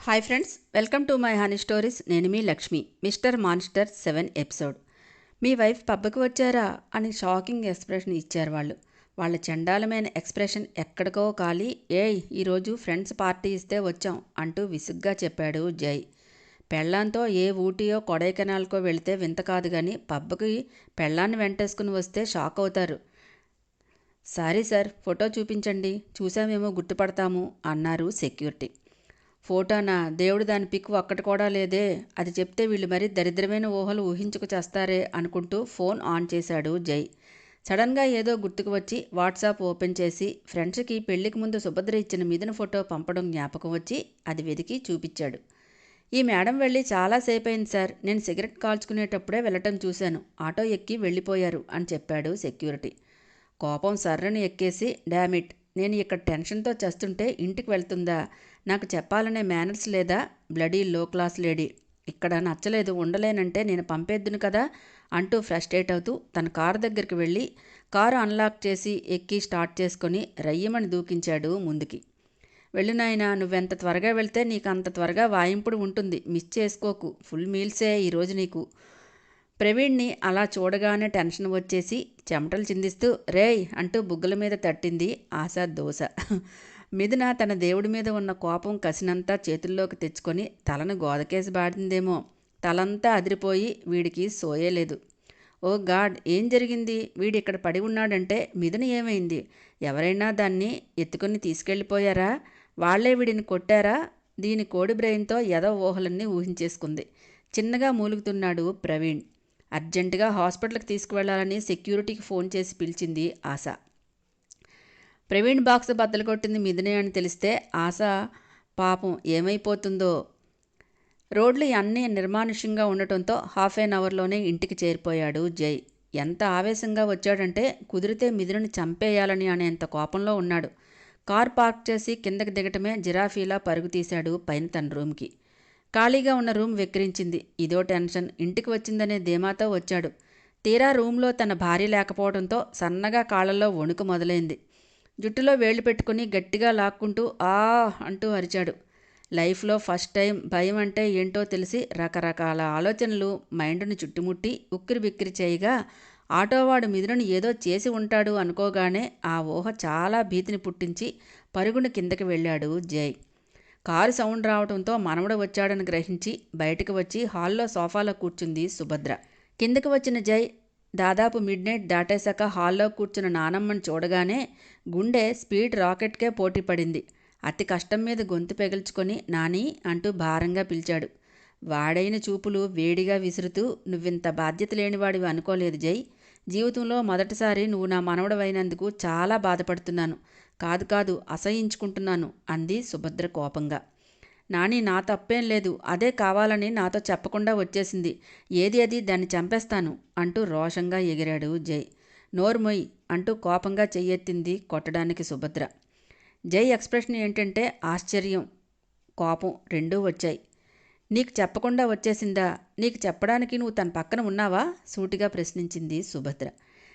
Hi friends, welcome to my honey stories. నేను మీ Lakshmi. Mister monster 7 episode. మీ wife పబ్కి వచ్చారా అని షాకింగ్ ఎక్స్ప్రెషన్ ఇచ్చారు వాళ్ళు. వాళ్ళ చండాలమైన ఎక్స్ప్రెషన్ ఎక్కడికో కాలి, ఏయ్ ఈరోజు ఫ్రెండ్స్ పార్టీ ఇస్తే వచ్చాం అంటూ విసుగ్గా చెప్పాడు జై. పెళ్ళాంతో ఏ ఊటీయో కొడైకెనాల్కో వెళితే వింత కాదు కానీ పబ్కి పెళ్ళాన్ని వెంటేసుకుని వస్తే షాక్ అవుతారు. సారీ సార్, ఫోటో చూపించండి, చూసామేమో గుర్తుపడతాము అన్నారు సెక్యూరిటీ. ఫోటోనా, దేవుడు దాని పిక్ ఒక్కటి కూడా లేదే, అది చెప్తే వీళ్ళు మరీ దరిద్రమైన ఊహలు ఊహించుకు చేస్తారే అనుకుంటూ ఫోన్ ఆన్ చేశాడు జై. సడన్గా ఏదో గుర్తుకు వచ్చి వాట్సాప్ ఓపెన్ చేసి ఫ్రెండ్స్కి పెళ్లికి ముందు సుభద్ర ఇచ్చిన మిథున ఫోటో పంపడం జ్ఞాపకం వచ్చి అది వెతికి చూపించాడు. ఈ మేడం వెళ్ళి చాలాసేపు అయింది సార్, నేను సిగరెట్ కాల్చుకునేటప్పుడే వెళ్ళటం చూశాను, ఆటో ఎక్కి వెళ్ళిపోయారు అని చెప్పాడు సెక్యూరిటీ. కోపం సర్రని ఎక్కేసి, డామిట్, నేను ఇక్కడ టెన్షన్తో చస్తుంటే ఇంటికి వెళ్తుందా, నాకు చెప్పాలనే మేనర్స్ లేదా, బ్లడీ లో క్లాస్ లేడీ, ఇక్కడ నచ్చలేదు ఉండలేనంటే నేను పంపేద్దును కదా అంటూ ఫ్రస్ట్రేట్ అవుతూ తన కారు దగ్గరికి వెళ్ళి కారు అన్లాక్ చేసి ఎక్కి స్టార్ట్ చేసుకొని రయ్యమని దూకించాడు ముందుకి. వెళ్ళు నాయనా, నువ్వెంత త్వరగా వెళ్తే నీకు అంత త్వరగా వాయింపుడు ఉంటుంది, మిస్ చేసుకోకు, ఫుల్ మీల్సే ఈరోజు నీకు. ప్రవీణ్ని అలా చూడగానే టెన్షన్ వచ్చేసి చెమటలు చిందిస్తూ రేయ్ అంటూ బుగ్గల మీద తట్టింది ఆశ దోశ. మిథున తన దేవుడి మీద ఉన్న కోపం కసినంతా చేతుల్లోకి తెచ్చుకొని తలను గోదకేసి బాడిందేమో. తలంతా అదిరిపోయి వీడికి సోయేలేదు. ఓ గాడ్, ఏం జరిగింది, వీడిక్కడ పడి ఉన్నాడంటే మిథున ఏమైంది, ఎవరైనా దాన్ని ఎత్తుకుని తీసుకెళ్ళిపోయారా, వాళ్లే వీడిని కొట్టారా, దీని కోడి బ్రెయిన్తో ఎదో ఊహలన్నీ ఊహించేసుకుంది. చిన్నగా మూలుగుతున్నాడు ప్రవీణ్. అర్జెంటుగా హాస్పిటల్కి తీసుకువెళ్లాలని సెక్యూరిటీకి ఫోన్ చేసి పిలిచింది ఆశ. ప్రవీణ్ బాక్స్ బద్దలు కొట్టింది మిథునే అని తెలిస్తే ఆశ పాపం ఏమైపోతుందో. రోడ్లు అన్నీ నిర్మానుష్యంగా ఉండటంతో హాఫ్ ఎన్ అవర్లోనే ఇంటికి చేరిపోయాడు జై. ఎంత ఆవేశంగా వచ్చాడంటే కుదిరితే మిథునని చంపేయాలని అనేంత కోపంలో ఉన్నాడు. కార్ పార్క్ చేసి కిందకి దిగటమే జిరాఫీలా పరుగు తీశాడు పైన తన రూమ్కి. ఖాళీగా ఉన్న రూమ్ వెక్కిరించింది. ఇదో టెన్షన్, ఇంటికి వచ్చిందనే ధీమాతో వచ్చాడు. తీరా రూమ్లో తన భార్య లేకపోవడంతో సన్నగా కాళ్ళల్లో వణుకు మొదలైంది. జుట్టులో వేళ్లు పెట్టుకుని గట్టిగా లాక్కుంటూ ఆ అంటూ అరిచాడు. లైఫ్లో ఫస్ట్ టైం భయం అంటే ఏంటో తెలిసి రకరకాల ఆలోచనలు మైండ్ను చుట్టుముట్టి ఉక్కిరి బిక్కిరి చేయగా ఆటోవాడు మిథునను ఏదో చేసి ఉంటాడు అనుకోగానే ఆ ఊహ చాలా భీతిని పుట్టించి పరుగున కిందకి వెళ్ళాడు జై. కారు సౌండ్ రావడంతో మనవడు వచ్చాడని గ్రహించి బయటకు వచ్చి హాల్లో సోఫాలో కూర్చుంది సుభద్ర. కిందకి వచ్చిన జై దాదాపు మిడ్ నైట్ దాటేశాక హాల్లో కూర్చున్న నానమ్మని చూడగానే గుండె స్పీడ్ రాకెట్కే పోటీ పడింది. అతి కష్టం మీద గొంతు పెగిల్చుకొని నాని అంటూ భారంగా పిలిచాడు. వాడైన చూపులు వేడిగా విసురుతూ, నువ్వింత బాధ్యత లేనివాడివి అనుకోలేదు జై, జీవితంలో మొదటిసారి నువ్వు నా మనవడవైనందుకు చాలా బాధపడుతున్నాను, కాదు కాదు అసహించుకుంటున్నాను అంది సుభద్ర కోపంగా. నాని, నా తప్పేం లేదు, అదే కావాలని నాతో చెప్పకుండా వచ్చేసింది, ఏది అది దాన్ని చంపేస్తాను అంటూ రోషంగా ఎగిరాడు జై. నోర్మొయ్ అంటూ కోపంగా చెయ్యెత్తింది కొట్టడానికి సుభద్ర. జై ఎక్స్ప్రెషన్ ఏంటంటే ఆశ్చర్యం, కోపం రెండూ వచ్చాయి. నీకు చెప్పకుండా వచ్చేసిందా, నీకు చెప్పడానికి నువ్వు తన పక్కన ఉన్నావా సూటిగా ప్రశ్నించింది సుభద్ర.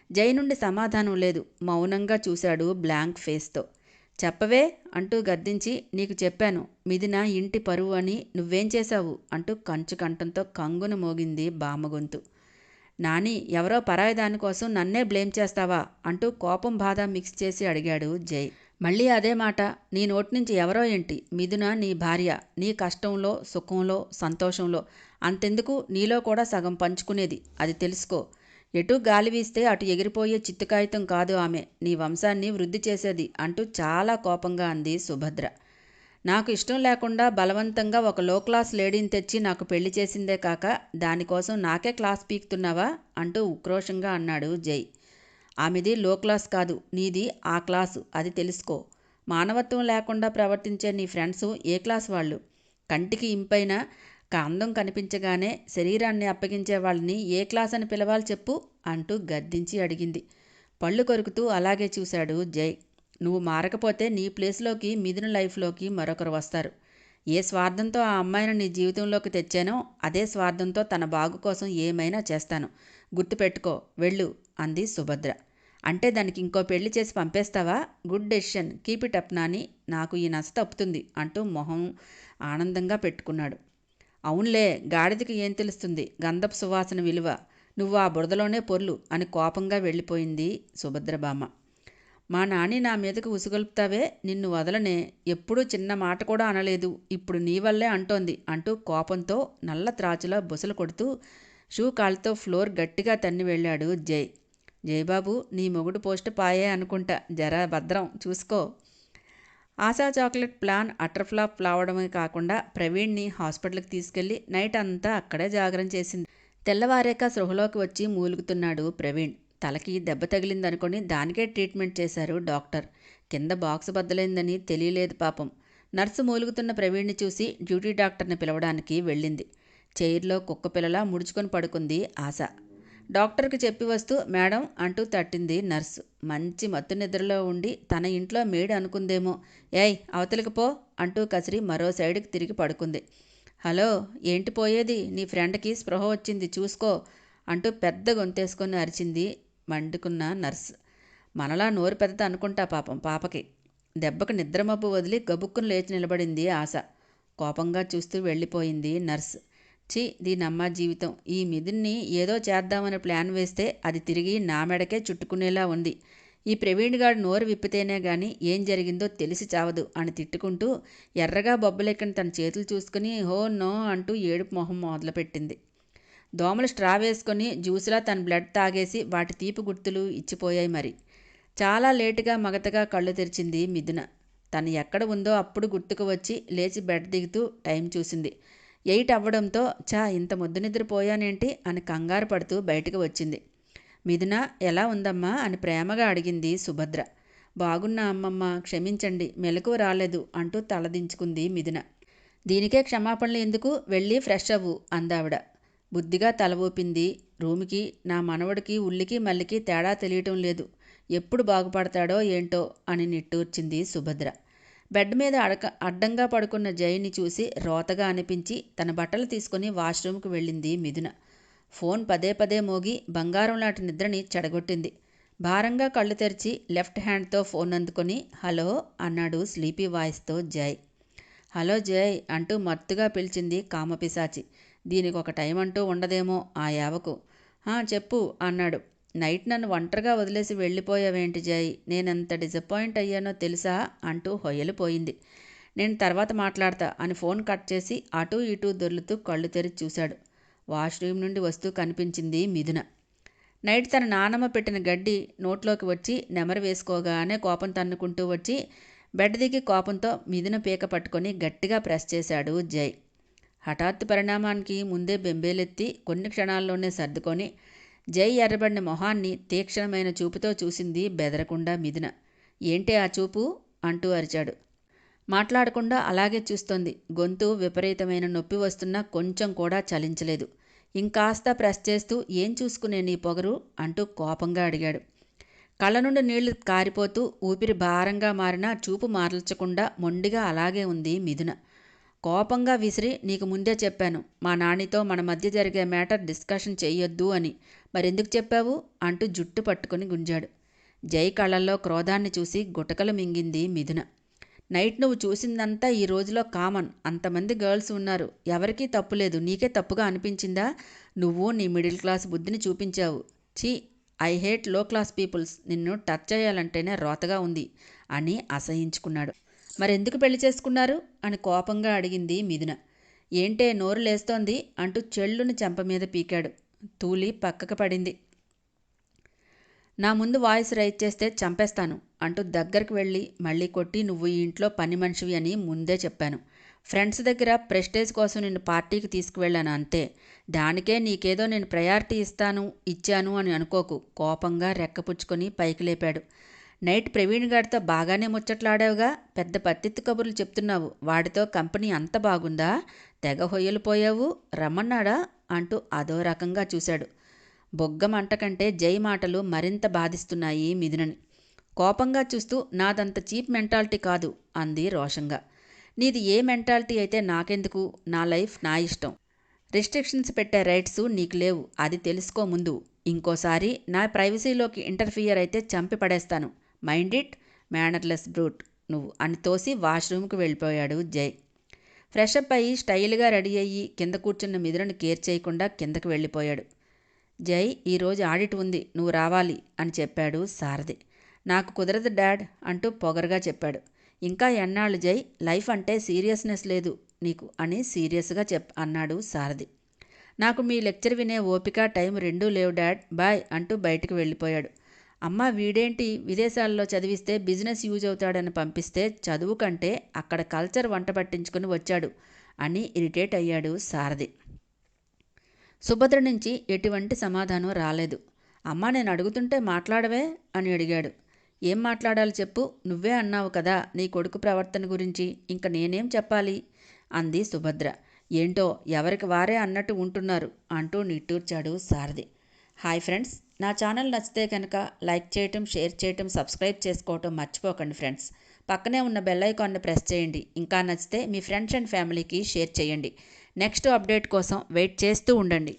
జై నుండి సమాధానం లేదు. మౌనంగా చూశాడు బ్లాంక్ ఫేస్తో. చెప్పవే అంటూ గద్దించి, నీకు చెప్పాను మిథున ఇంటి పరువు అని, నువ్వేం చేశావు అంటూ కంచు కంఠంతో కంగున మోగింది బామ్మగొంతు. నాని, ఎవరో పరాయి దానికోసం నన్నే బ్లేమ్ చేస్తావా అంటూ కోపం బాధ మిక్స్ చేసి అడిగాడు జై. మళ్ళీ అదే మాట, నీ నోటి నుంచి ఎవరో ఏంటి, మిథున నీ భార్య, నీ కష్టంలో సుఖంలో సంతోషంలో అంతెందుకు నీలో కూడా సగం పంచుకునేది, అది తెలుసుకో. ఎటు గాలి వీస్తే అటు ఎగిరిపోయే చిత్తుకాగితం కాదు ఆమె, నీ వంశాన్ని వృద్ధి చేసేది అంటూ చాలా కోపంగా అంది సుభద్ర. నాకు ఇష్టం లేకుండా బలవంతంగా ఒక లో క్లాస్ లేడీని తెచ్చి నాకు పెళ్లి చేసిందే కాక దానికోసం నాకే క్లాస్ పీకుతున్నావా అంటూ ఉక్రోషంగా అన్నాడు జై. ఆమెది లో క్లాస్ కాదు, నీది ఆ క్లాసు, అది తెలుసుకో. మానవత్వం లేకుండా ప్రవర్తించే నీ ఫ్రెండ్స్ ఏ క్లాస్ వాళ్ళు, కంటికి ఇంపైన అందం కనిపించగానే శరీరాన్ని అప్పగించే వాళ్ళని ఏ క్లాస్ అని పిలవాలి చెప్పు అంటూ గద్దించి అడిగింది. పళ్ళు కొరుకుతూ అలాగే చూశాడు జై. నువ్వు మారకపోతే నీ ప్లేస్లోకి మిథున లైఫ్లోకి మరొకరు వస్తారు. ఏ స్వార్థంతో ఆ అమ్మాయిని నీ జీవితంలోకి తెచ్చానో అదే స్వార్థంతో తన బాగు కోసం ఏమైనా చేస్తాను, గుర్తుపెట్టుకో, వెళ్ళు అంది సుభద్ర. అంటే దానికి ఇంకో పెళ్లి చేసి పంపేస్తావా? Good decision, keep it up Nani, నాకు ఈ నస తప్పుతుంది అంటూ మొహం ఆనందంగా పెట్టుకున్నాడు. అవునులే, గాడిదకి ఏం తెలుస్తుంది గంధపు సువాసన విలువ, నువ్వు ఆ బురదలోనే పొర్లు అని కోపంగా వెళ్ళిపోయింది సుభద్రబామ్మ. మా నాని నా మీదకు ఉసుగొల్పుతావే, నిన్ను వదలనే, ఎప్పుడూ చిన్న మాట కూడా అనలేదు, ఇప్పుడు నీ వల్లే అంటోంది అంటూ కోపంతో నల్ల త్రాచులా బుసలు కొడుతూ షూ కాళ్ళతో ఫ్లోర్ గట్టిగా తన్ని వెళ్ళాడు జై. జయబాబు, నీ మొగుడు పోస్ట్ పాయే అనుకుంటా, జరా భద్రం చూసుకో. ఆశా చాక్లెట్ ప్లాన్ అటర్ఫ్లాప్ రావడమే కాకుండా ప్రవీణ్ని హాస్పిటల్కి తీసుకెళ్లి నైట్ అంతా అక్కడే జాగరణ చేసింది. తెల్లవారేక సృహలోకి వచ్చి మూలుగుతున్నాడు ప్రవీణ్. తలకి దెబ్బ తగిలిందనుకొని దానికే ట్రీట్మెంట్ చేశారు డాక్టర్. కింద బాక్స్ బద్దలైందని తెలియలేదు పాపం. నర్సు మూలుగుతున్న ప్రవీణ్ని చూసి డ్యూటీ డాక్టర్ని పిలవడానికి వెళ్ళింది. చైర్లో కుక్కపిల్లలా ముడుచుకొని పడుకుంది ఆశ. డాక్టర్కి చెప్పి వస్తూ మేడం అంటూ తట్టింది నర్సు. మంచి మత్తు నిద్రలో ఉండి తన ఇంట్లో మేడి అనుకుందేమో. ఏయ్ అవతలికి పో అంటూ కసిరి మరో సైడ్కి తిరిగి పడుకుంది. హలో, ఏంటి పోయేది, నీ ఫ్రెండ్కి స్పృహ వచ్చింది చూసుకో అంటూ పెద్ద గొంతేసుకొని అరిచింది మండుకున్న నర్సు. మనలా నోరు పెద్దది అనుకుంటా పాపం పాపకి. దెబ్బకు నిద్రమబ్బు వదిలి గబుక్కును లేచి నిలబడింది ఆశ. కోపంగా చూస్తూ వెళ్ళిపోయింది నర్సు. ఛీ, దీనమ్మ జీవితం, ఈ మిథున్ని ఏదో చేద్దామని ప్లాన్ వేస్తే అది తిరిగి నా మెడకే చుట్టుకునేలా ఉంది. ఈ ప్రవీణ్ గాడు నోరు విప్పితేనే గాని ఏం జరిగిందో తెలిసి చావదు అని తిట్టుకుంటూ ఎర్రగా బొబ్బలెక్కిన తన చేతులు చూసుకుని హో నో అంటూ ఏడుపు మొహం మొదలుపెట్టింది. దోమలు స్ట్రా వేసుకొని జ్యూసులా తన బ్లడ్ తాగేసి వాటి తీపి గుర్తులు ఇచ్చిపోయాయి మరి. చాలా లేటుగా మగతగా కళ్ళు తెరిచింది మిథున. తను ఎక్కడ ఉందో అప్పుడు గుర్తుకు వచ్చి లేచి బెడ్ దిగుతూ టైం చూసింది. 8 అవ్వడంతో ఇంత ముద్దు నిద్రపోయానేంటి అని కంగారు పడుతూ బయటకు వచ్చింది. మిథున, ఎలా ఉందమ్మా అని ప్రేమగా అడిగింది సుభద్ర. బాగున్నా అమ్మమ్మ, క్షమించండి, మెలకువ రాలేదు అంటూ తలదించుకుంది మిథున. దీనికే క్షమాపణలు ఎందుకు, వెళ్ళి ఫ్రెష్ అవ్వు అందావిడ. బుద్ధిగా తల ఊపింది. రూమికి నా మనవడికి ఉల్లికి మల్లికి తేడా తెలియటం లేదు, ఎప్పుడు బాగుపడతాడో ఏంటో అని నిట్టూర్చింది సుభద్ర. బెడ్ మీద అడ్డంగా పడుకున్న జైని చూసి రోతగా అనిపించి తన బట్టలు తీసుకుని వాష్రూమ్కి వెళ్ళింది మిథున. ఫోన్ పదే పదే మోగి బంగారం లాంటి నిద్రని చెడగొట్టింది. భారంగా కళ్ళు తెరిచి లెఫ్ట్ హ్యాండ్తో ఫోన్ అందుకొని హలో అన్నాడు స్లీపీ వాయిస్తో జై. హలో జై అంటూ మత్తుగా పిలిచింది కామపిశాచి. దీనికి ఒక టైం అంటూ ఉండదేమో ఆ యావకు. చెప్పు అన్నాడు. నైట్ నన్ను ఒంటరిగా వదిలేసి వెళ్ళిపోయావేంటి జై, నేనెంత డిసప్పాయింట్ అయ్యానో తెలుసా అంటూ హొయ్యలిపోయింది. నేను తర్వాత మాట్లాడతా అని ఫోన్ కట్ చేసి అటూ ఇటూ దొర్లుతూ కళ్ళు తెరిచి చూశాడు. వాష్రూమ్ నుండి వస్తూ కనిపించింది మిథున. నైట్ తన నానమ్మ పెట్టిన గడ్డి నోట్లోకి వచ్చి నెమరు వేసుకోగానే కోపం తన్నుకుంటూ వచ్చి బెడ్ దిగి కోపంతో మిథున పీక పట్టుకొని గట్టిగా ప్రెస్ చేశాడు జై. హఠాత్తు పరిణామానికి ముందే బెంబేలెత్తి కొన్ని క్షణాల్లోనే సర్దుకొని జై ఎర్రబడిన మొహాన్ని తీక్షణమైన చూపుతో చూసింది బెదరకుండా మిథున. ఏంటి ఆ చూపు అంటూ అరిచాడు. మాట్లాడకుండా అలాగే చూస్తోంది. గొంతు విపరీతమైన నొప్పి వస్తున్నా కొంచెం కూడా చలించలేదు. ఇంకాస్త ప్రెస్ చేస్తూ ఏం చూసుకునే నీ పొగరు అంటూ కోపంగా అడిగాడు. కళ్ళ నుండి నీళ్లు కారిపోతూ ఊపిరి భారంగా మారినా చూపు మార్చకుండా మొండిగా అలాగే ఉంది మిథున. కోపంగా విసిరి, నీకు ముందే చెప్పాను మా నానితో మన మధ్య జరిగే మ్యాటర్ డిస్కషన్ చెయ్యొద్దు అని, మరెందుకు చెప్పావు అంటూ జుట్టు పట్టుకుని గుంజాడు. జై కళ్ళల్లో క్రోధాన్ని చూసి గుటకలు మింగింది మిథున. నైట్ నువ్వు చూసిందంతా ఈ రోజులో కామన్, అంతమంది గర్ల్స్ ఉన్నారు, ఎవరికీ తప్పులేదు, నీకే తప్పుగా అనిపించిందా? నువ్వు నీ మిడిల్ క్లాస్ బుద్ధిని చూపించావు. ఛీ, ఐ హేట్ లో క్లాస్ పీపుల్స్, నిన్ను టచ్ చేయాలంటేనే రోతగా ఉంది అని అసహించుకున్నాడు. మరెందుకు పెళ్లి చేసుకున్నారు అని కోపంగా అడిగింది మిథున. ఏంటే నోరు లేస్తోంది అంటూ చెళ్ళుని చెంప మీద పీకాడు. తూలి పక్కకు పడింది. నా ముందు వాయిస్ రైజ్ చేస్తే చంపేస్తాను అంటూ దగ్గరకు వెళ్ళి మళ్ళీ కొట్టి, నువ్వు ఈ ఇంట్లో పని మనిషివి అని ముందే చెప్పాను. ఫ్రెండ్స్ దగ్గర ప్రెస్టేజ్ కోసం నిన్ను పార్టీకి తీసుకువెళ్ళాను అంతే, దానికే నీకేదో నేను ప్రయారిటీ ఇచ్చాను అని అనుకోకు. కోపంగా రెక్కపుచ్చుకొని పైకి లేపాడు. నైట్ ప్రవీణ్ గారితో బాగానే ముచ్చట్లాడావుగా, పెద్ద పత్తిత్తు కబుర్లు చెప్తున్నావు, వాడితో కంపెనీ అంత బాగుందా, తెగ హొయ్యలిపోయావు, రమ్మన్నాడా అంటూ అదో రకంగా చూశాడు. బొగ్గమంట కంటే జై మాటలు మరింత బాధిస్తున్నాయి మిథునని. కోపంగా చూస్తూ నాదంత చీప్ మెంటాలిటీ కాదు అంది రోషంగా. నీది ఏ మెంటాలిటీ అయితే నాకెందుకు, నా లైఫ్ నా ఇష్టం. రిస్ట్రిక్షన్స్ పెట్టే రైట్స్ నీకు లేవు, అది తెలుసుకో ముందు. ఇంకోసారి నా ప్రైవసీలోకి ఇంటర్ఫియర్ అయితే చంపి పడేస్తాను. మైండ్ ఇట్, మేనర్లెస్ బ్రూట్ నువ్వు అని తోసి వాష్రూమ్కి వెళ్ళిపోయాడు జై. ఫ్రెషప్ అయ్యి స్టైల్గా రెడీ అయ్యి కింద కూర్చున్న మిథులను కేర్ చేయకుండా కిందకి వెళ్ళిపోయాడు. జై, ఈరోజు ఆడిట్ ఉంది, నువ్వు రావాలి అని చెప్పాడు సారథి. నాకు కుదరదు డాడ్ అంటూ పొగరుగా చెప్పాడు. ఇంకా ఎన్నాళ్ళు జై, లైఫ్ అంటే సీరియస్నెస్ లేదు నీకు అని సీరియస్గా అన్నాడు సారథి. నాకు మీ లెక్చర్ వినే ఓపిక టైం రెండూ లేవు డాడ్, బాయ్ అంటూ బయటికి వెళ్ళిపోయాడు. అమ్మ వీడేంటి విదేశాల్లో చదివిస్తే బిజినెస్ యూజ్ అవుతాడని పంపిస్తే చదువు కంటే అక్కడ కల్చర్ వంట పట్టించుకుని వచ్చాడు అని ఇరిటేట్ అయ్యాడు సారథి. సుభద్ర నుంచి ఎటువంటి సమాధానం రాలేదు. అమ్మ నేను అడుగుతుంటే మాట్లాడవే అని అడిగాడు. ఏం మాట్లాడాలి చెప్పు, నువ్వే అన్నావు కదా నీ కొడుకు ప్రవర్తన గురించి, ఇంక నేనేం చెప్పాలి అంది సుభద్ర. ఏంటో ఎవరికి వారే అన్నట్టు ఉంటున్నారు అంటూ నిట్టూర్చాడు సారథి. హాయ్ ఫ్రెండ్స్, నా ఛానల్ నచ్చితే కనుక లైక్ చేయటం, షేర్ చేయటం, సబ్స్క్రైబ్ చేసుకోవటం మర్చిపోకండి ఫ్రెండ్స్. పక్కనే ఉన్న బెల్ ఐకాన్ని ప్రెస్ చేయండి. ఇంకా నచ్చితే మీ ఫ్రెండ్స్ అండ్ ఫ్యామిలీకి షేర్ చేయండి. నెక్స్ట్ అప్డేట్ కోసం వెయిట్ చేస్తూ ఉండండి.